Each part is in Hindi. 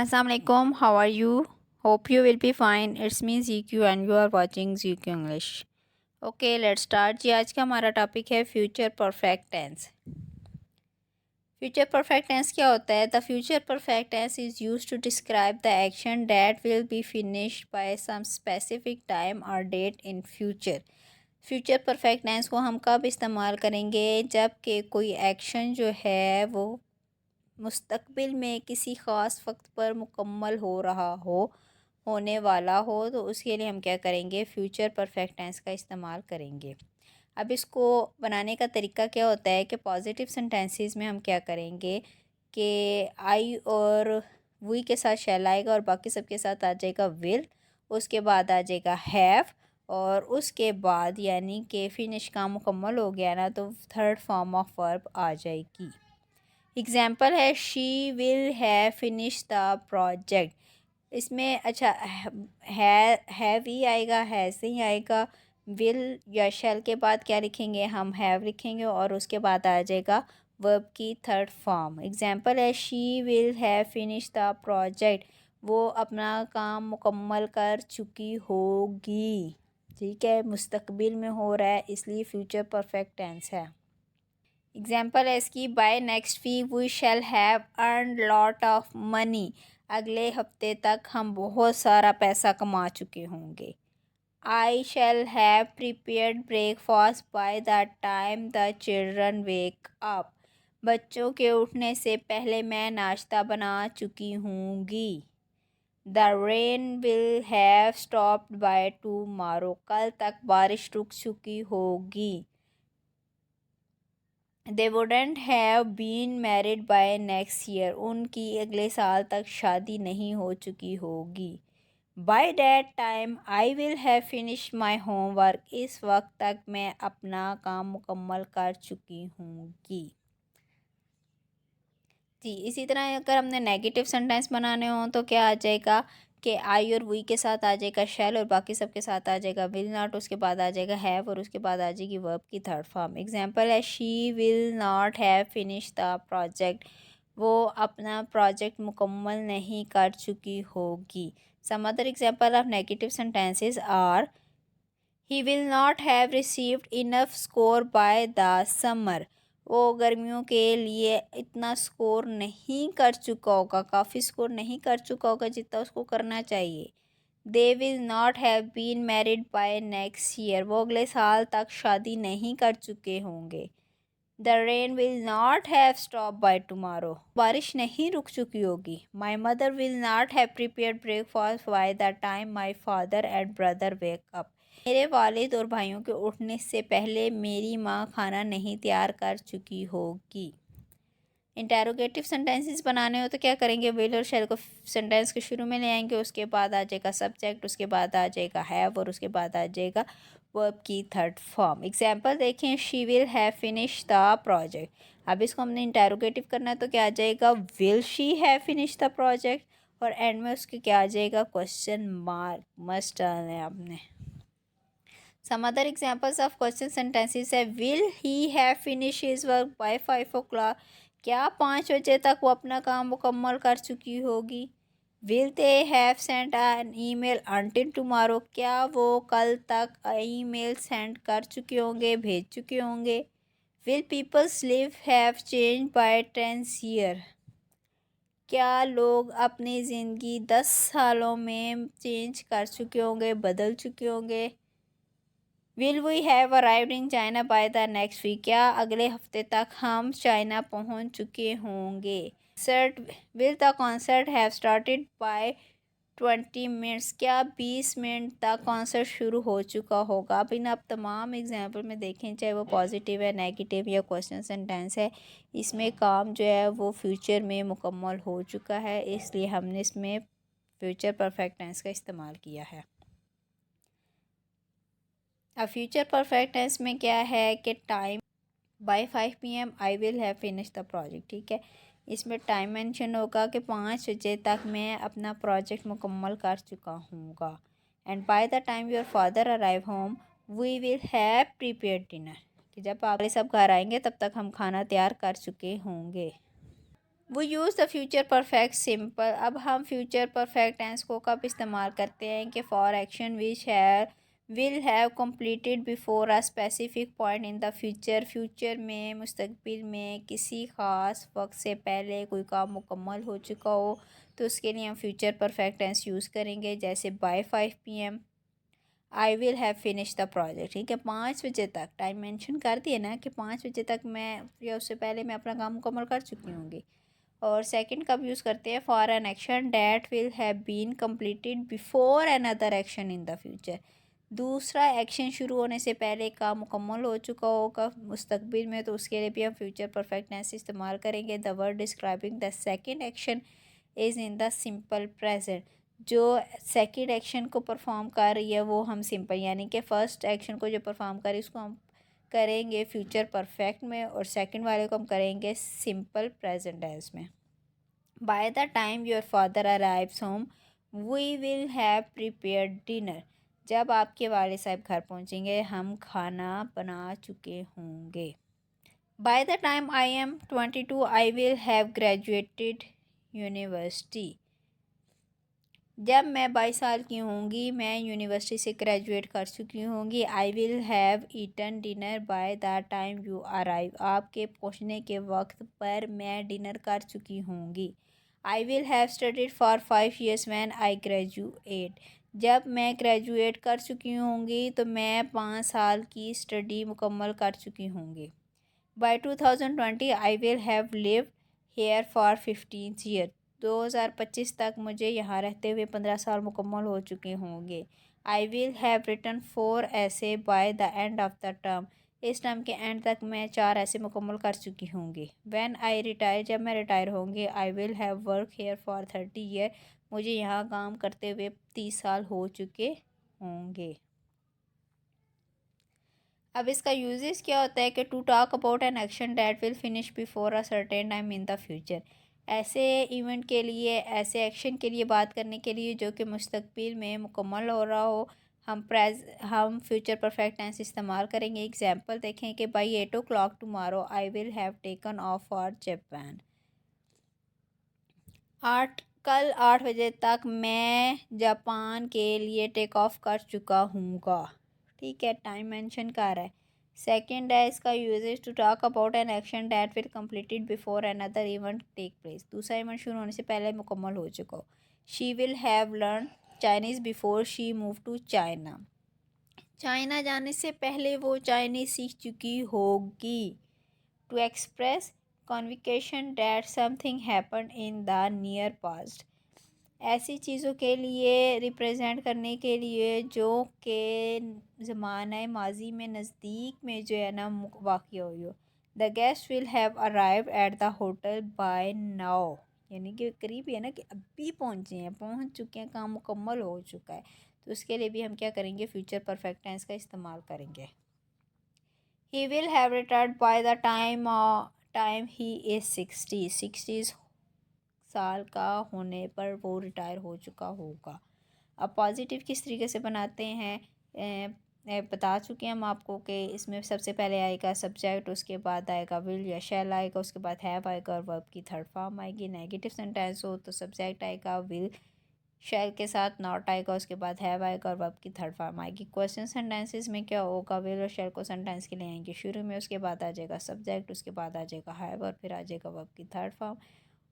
Assalamualaikum, how are you? Hope you will be fine. It's me ZQ and you are watching ZQ English. Okay, let's start. जी आज का हमारा टॉपिक है future perfect tense. Future perfect tense क्या होता है? The future perfect tense is use to describe the action that will be finished by some specific time और date in future. Future perfect tense को हम कब इस्तेमाल करेंगे? जब कि कोई एक्शन जो है वो मुस्तक़बिल में किसी ख़ास वक्त पर मुकम्मल हो रहा हो, होने वाला हो, तो उसके लिए हम क्या करेंगे? फ्यूचर परफेक्ट टेंस का इस्तेमाल करेंगे। अब इसको बनाने का तरीका क्या होता है कि पॉजिटिव सेंटेंसेस में हम क्या करेंगे कि आई और वी के साथ शैल आएगा और बाकी सब के साथ आ जाएगा विल, उसके बाद आ जाएगा हैव, और उसके बाद यानी कि फिनिश काम मुकम्मल हो गया ना तो थर्ड फॉर्म ऑफ वर्ब आ जाएगी। एग्ज़ाम्पल है she will have finish the project. इसमें अच्छा हैव ही आएगा, हैज़ नहीं आएगा। विल या शैल के बाद क्या लिखेंगे? हम हैव लिखेंगे और उसके बाद आ जाएगा वर्ब की थर्ड फॉर्म। एग्ज़ाम्पल है she will have finish the project. वो अपना काम मुकम्मल कर चुकी होगी। ठीक है, मुस्तक़बिल में हो रहा है इसलिए फ्यूचर परफेक्ट टेंस है। एग्जाम्पल है इसकी by next week we shall have earn lot of money. अगले हफ्ते तक हम बहुत सारा पैसा कमा चुके होंगे। I shall have prepared breakfast by the time the children wake up. बच्चों के उठने से पहले मैं नाश्ता बना चुकी होंगी। The rain will have stopped by tomorrow. कल तक बारिश रुक चुकी होगी। They wouldn't have been married by next year. उनकी अगले साल तक शादी नहीं हो चुकी होगी। By that time I will have finish my homework. इस वक्त तक मैं अपना काम मुकम्मल कर चुकी होंगी। जी, इसी तरह अगर हमने नेगेटिव सेंटेंस बनाने हों तो क्या आ जाएगा कि आई और वी के साथ आ जाएगा शैल और बाकी सब के साथ आ जाएगा विल नॉट, उसके बाद आ जाएगा हैव और उसके बाद आ जाएगी वर्ब की थर्ड फॉर्म। एग्जांपल है she will not have finish the project. वो अपना प्रोजेक्ट मुकम्मल नहीं कर चुकी होगी। Some other example of negative sentences are he will not have received enough score by the summer. वो गर्मियों के लिए इतना स्कोर नहीं कर चुका होगा, काफ़ी स्कोर नहीं कर चुका होगा जितना उसको करना चाहिए। They will not have been married by next year. वो अगले साल तक शादी नहीं कर चुके होंगे। The rain will not have stop by tomorrow. बारिश नहीं रुक चुकी होगी। My mother will not have prepared breakfast by the time my father and brother wake up. मेरे वालिद और भाइयों के उठने से पहले मेरी माँ खाना नहीं तैयार कर चुकी होगी। इंटेरोगेटिव सेंटेंसेस बनाने हो तो क्या करेंगे? विल और शैल को सेंटेंस के शुरू में ले आएंगे, उसके बाद आ जाएगा सब्जेक्ट, उसके बाद आ जाएगा हैव और उसके बाद आ जाएगा वर्ब की थर्ड फॉर्म। एग्जाम्पल देखें, she will have finish the project. अब इसको हमने इंटेरोगेटिव करना है तो क्या आ जाएगा? Will she have finish the project और एंड में उसके क्या आ जाएगा? क्वेश्चन मार्क मस्ट डालना है आपने। Some other examples of question sentences है will he have finished his work by 5 o'clock। क्या 5 बजे तक वो अपना काम मुकम्मल कर चुकी होगी। will they have sent an email until tomorrow। क्या वो कल तक ईमेल सेंड कर चुके होंगे, भेज चुके होंगे। will people's life have changed by 10 year। क्या लोग अपनी ज़िंदगी 10 सालों में चेंज कर चुके होंगे, बदल चुके होंगे। Will we have arrived in China by the next week. क्या अगले हफ्ते तक हम चाइना पहुंच चुके होंगे। सर्ट will the concert have started by 20 minutes. क्या 20 मिनट तक कॉन्सर्ट शुरू हो चुका होगा। अब इन आप तमाम एग्जाम्पल में देखें, चाहे वो पॉजिटिव है, नेगेटिव या क्वेश्चन सेंटेंस है, इसमें काम जो है वो फ्यूचर में मुकम्मल हो चुका है, इसलिए हमने इसमें फ्यूचर परफेक्ट टेंस का इस्तेमाल किया है। अब फ्यूचर परफेक्ट टेंस में क्या है कि time by 5 PM I will have finish the project. ठीक है, इसमें टाइम मेंशन होगा कि 5 बजे तक मैं अपना प्रोजेक्ट मुकम्मल कर चुका हूँगा। And by the time your father arrive home we will have prepared dinner. कि जब आप सब घर आएंगे तब तक हम खाना तैयार कर चुके होंगे। वो use the future perfect simple. अब हम फ्यूचर परफेक्ट टेंस को कब इस्तेमाल करते हैं कि फॉर एक्शन विच है will have completed before a specific point in the future. Future में, मुस्तकबिल में किसी ख़ास वक्त से पहले कोई काम मुकम्मल हो चुका हो तो उसके लिए हम फ्यूचर परफेक्ट टेंस यूज़ करेंगे। जैसे by 5 PM I will have finish the project. ठीक है, 5 बजे तक टाइम मेंशन कर दिए ना कि 5 बजे तक मैं या उससे पहले मैं अपना काम मुकम्मल कर चुकी होंगी। और सेकंड कब यूज़ करते हैं? For an action that will have been completed before another action in the future. दूसरा एक्शन शुरू होने से पहले काम मुकम्मल हो चुका होगा मुस्तकबिल में तो उसके लिए भी हम फ्यूचर परफेक्ट टेंस इस्तेमाल करेंगे। The word describing the second action is in the simple present. जो सेकंड एक्शन को परफॉर्म कर रही है वो हम सिंपल यानी कि फ़र्स्ट एक्शन को जो परफॉर्म कर रही है उसको हम करेंगे फ्यूचर परफेक्ट में और सेकंड वाले को हम करेंगे सिंपल प्रेजेंट टेंस में। By the time your father arrives home we will have prepared dinner. जब आपके वाले साहब घर पहुंचेंगे हम खाना बना चुके होंगे। By the time I am 22 I will have graduated university. जब मैं 22 साल की होंगी मैं यूनिवर्सिटी से ग्रेजुएट कर चुकी होंगी। I will have eaten dinner by the time you arrive. आपके पहुंचने के वक्त पर मैं डिनर कर चुकी होंगी। I will have studied for 5 years when I graduate. जब मैं ग्रेजुएट कर चुकी होंगी तो मैं 5 साल की स्टडी मुकम्मल कर चुकी होंगी। By 2020 I will have lived here for 15 years। 2025 तक मुझे यहाँ रहते हुए 15 साल मुकम्मल हो चुके होंगे। I will have written 4 essay by the end of the term. इस टर्म के एंड तक मैं 4 essay मुकम्मल कर चुकी होंगी। व्हेन आई रिटायर, जब मैं रिटायर होंगी I will have work here for 30 years। मुझे यहाँ काम करते हुए 30 साल हो चुके होंगे। अब इसका यूजेस क्या होता है कि to talk about an action that will finish before a certain time in the future. ऐसे इवेंट के लिए, ऐसे एक्शन के लिए बात करने के लिए जो कि मुस्तकबिल में मुकम्मल हो रहा हो हम फ्यूचर परफेक्ट टेंस इस्तेमाल करेंगे। एग्जांपल देखें कि by 8 o'clock tomorrow I will have taken of for Japan. 8 बजे तक मैं जापान के लिए टेक ऑफ कर चुका हूँगा। ठीक है, टाइम मेंशन कर रहा है। सेकंड है इसका usage to talk about an action that will completed before another event take place. दूसरा इवेंट शुरू होने से पहले मुकम्मल हो चुका हो। She will have learn Chinese before she move to China. China जाने से पहले वो चाइनीज़ सीख चुकी होगी। To express conviction that something happen in the near past. ऐसी चीज़ों के लिए रिप्रेजेंट करने के लिए जो कि ज़माना माजी में नज़दीक में जो है ना वाक़या हुई हो। The guest will have arrived at the hotel by now. यानी कि करीब है ना कि अभी पहुँचे हैं, पहुँच चुके हैं, काम मुकम्मल हो चुका है। तो उसके लिए भी हम क्या करेंगे? फ्यूचर परफेक्ट टेंस का इस्तेमाल करेंगे। He will have retired bye the time he is 60 साल का होने पर वो रिटायर हो चुका होगा। अब पॉजिटिव किस तरीके से बनाते हैं बता चुके हैं हम आपको कि इसमें सबसे पहले आएगा सब्जेक्ट, उसके बाद आएगा विल या शैल आएगा, उसके बाद हैव आएगा और वर्ब की थर्ड फॉर्म आएगी। नेगेटिव सेंटेंस हो तो सब्जेक्ट आएगा विल शैल के साथ, नॉट आएगा, उसके बाद हैव आएगा और वर्ब की थर्ड फॉर्म आएगी। क्वेश्चन सेंटेंसेस में क्या होगा? विल और शैल को सेंटेंस के लिए आएंगे शुरू में, उसके बाद आ जाएगा सब्जेक्ट, उसके बाद आ जाएगा हैव और फिर आ जाएगा वर्ब की थर्ड फॉर्म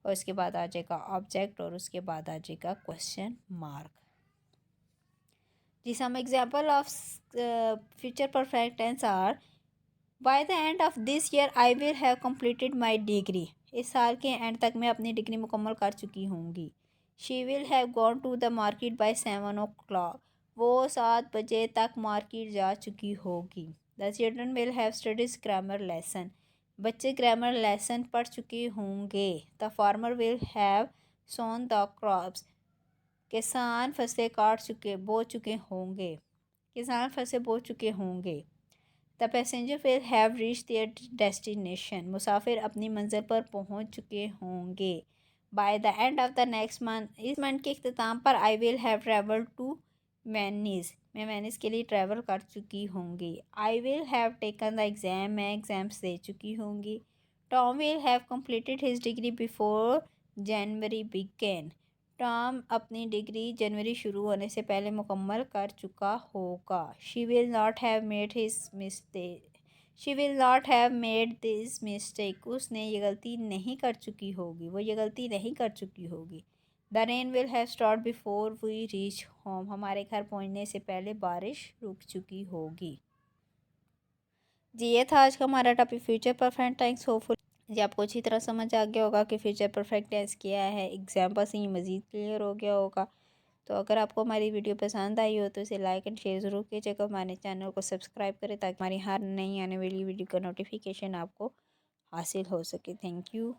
और उसके बाद आ जाएगा ऑब्जेक्ट और उसके बाद आ जाएगा क्वेश्चन मार्क। जी, some example of future perfect tense are by the end of this year I will have completed my degree. इस साल के एंड तक मैं अपनी डिग्री मुकम्मल कर चुकी होंगी। She will have gone to the market by 7 o'clock। वो 7 बजे तक मार्केट जा चुकी होगी। The children will have studies grammar lesson. बच्चे ग्रामर लेसन पढ़ चुके होंगे। The farmer will have sown the crops. किसान फसलें बो चुके होंगे। किसान फसलें बो चुके होंगे। The passenger will have reach their destination. मुसाफिर अपनी मंजिल पर पहुंच चुके होंगे। By the end of the next month, इस मंथ के अख्ताम पर I will have travel to Venice. मैं वेनिस के लिए ट्रैवल कर चुकी होंगी। I will have taken the exam. मैं एग्ज़ाम्स दे चुकी होंगी। Tom will have completed his degree before January began. Tom अपनी डिग्री जनवरी शुरू होने से पहले मुकम्मल कर चुका होगा. She will not have made his mistake. She will not have made this mistake. उसने ये गलती नहीं कर चुकी होगी. वो ये गलती नहीं कर चुकी होगी. The rain will have stopped before we reach home. हमारे घर पहुंचने से पहले बारिश रुक चुकी होगी. जी ये था आज का हमारा topic future perfect tense. Hopeful जी आपको अच्छी तरह समझ आ गया होगा कि फ्यूचर परफेक्ट टेंस क्या है. एग्जाम्पल से ये मज़ीद क्लियर हो गया होगा. तो अगर आपको हमारी वीडियो पसंद आई हो तो इसे लाइक एंड शेयर ज़रूर कीजिएगा. हमारे चैनल को सब्सक्राइब करें ताकि हमारी हर नई आने वाली वीडियो का नोटिफिकेशन आपको हासिल हो सके. Thank you.